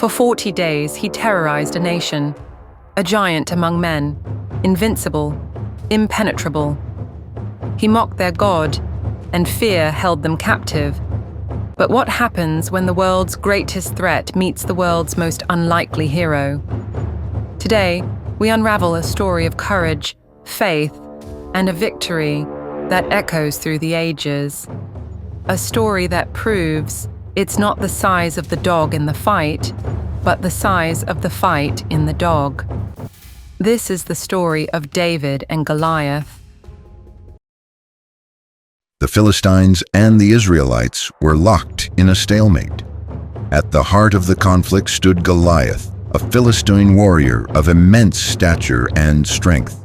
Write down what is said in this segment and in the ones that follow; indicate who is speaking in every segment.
Speaker 1: For 40 days, he terrorized a nation, a giant among men, invincible, impenetrable. He mocked their God, and fear held them captive. But what happens when the world's greatest threat meets the world's most unlikely hero? Today, we unravel a story of courage, faith, and a victory that echoes through the ages. A story that proves it's not the size of the dog in the fight, but the size of the fight in the dog. This is the story of David and Goliath.
Speaker 2: The Philistines and the Israelites were locked in a stalemate. At the heart of the conflict stood Goliath, a Philistine warrior of immense stature and strength.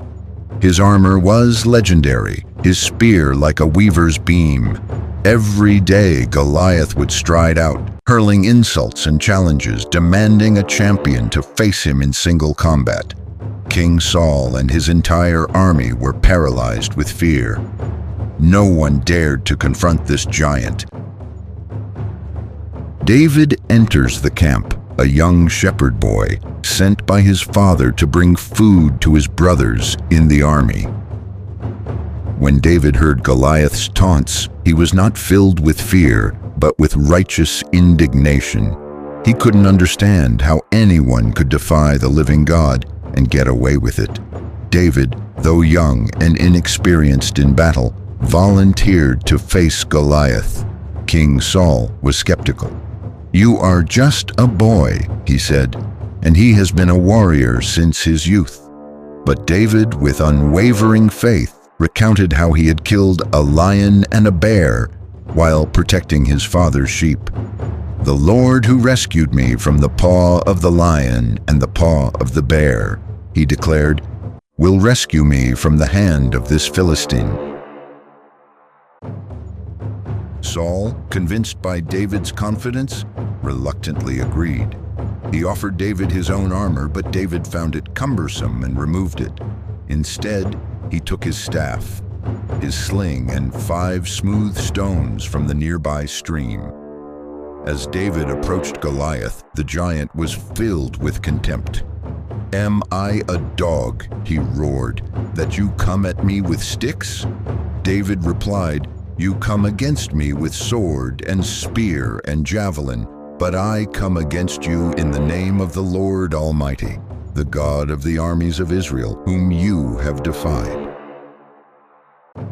Speaker 2: His armor was legendary, his spear like a weaver's beam. Every day Goliath would stride out, hurling insults and challenges, demanding a champion to face him in single combat. King Saul and his entire army were paralyzed with fear. No one dared to confront this giant. David enters the camp, a young shepherd boy sent by his father to bring food to his brothers in the army. When David heard Goliath's taunts, he was not filled with fear, but with righteous indignation. He couldn't understand how anyone could defy the living God and get away with it. David, though young and inexperienced in battle, volunteered to face Goliath. King Saul was skeptical. "You are just a boy," he said, "and he has been a warrior since his youth." But David, with unwavering faith, recounted how he had killed a lion and a bear while protecting his father's sheep. "The Lord who rescued me from the paw of the lion and the paw of the bear," he declared, "will rescue me from the hand of this Philistine." Saul, convinced by David's confidence, reluctantly agreed. He offered David his own armor, but David found it cumbersome and removed it. Instead, he took his staff, his sling, and 5 smooth stones from the nearby stream. As David approached Goliath, the giant was filled with contempt. "Am I a dog," he roared, "that you come at me with sticks?" David replied, "You come against me with sword and spear and javelin, but I come against you in the name of the Lord Almighty, the God of the armies of Israel, whom you have defied."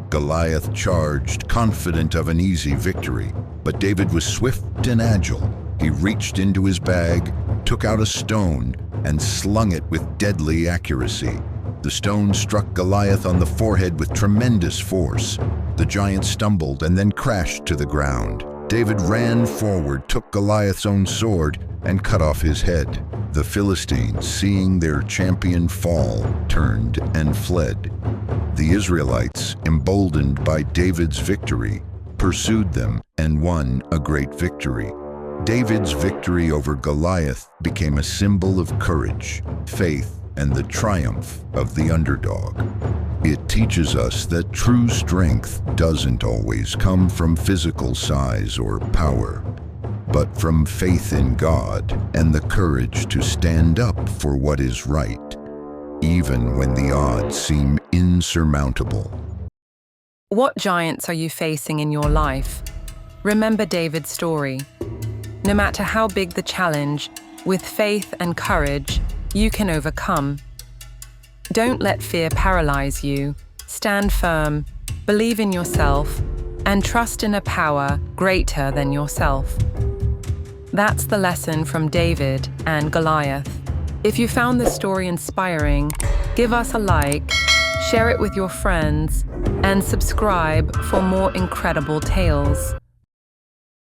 Speaker 2: Goliath charged, confident of an easy victory, but David was swift and agile. He reached into his bag, took out a stone, and slung it with deadly accuracy. The stone struck Goliath on the forehead with tremendous force. The giant stumbled and then crashed to the ground. David ran forward, took Goliath's own sword, and cut off his head. The Philistines, seeing their champion fall, turned and fled. The Israelites, emboldened by David's victory, pursued them and won a great victory. David's victory over Goliath became a symbol of courage, faith, and the triumph of the underdog. It teaches us that true strength doesn't always come from physical size or power, but from faith in God and the courage to stand up for what is right, even when the odds seem insurmountable.
Speaker 1: What giants are you facing in your life? Remember David's story. No matter how big the challenge, with faith and courage, you can overcome. Don't let fear paralyze you. Stand firm, believe in yourself, and trust in a power greater than yourself. That's the lesson from David and Goliath. If you found this story inspiring, give us a like, share it with your friends, and subscribe for more incredible tales.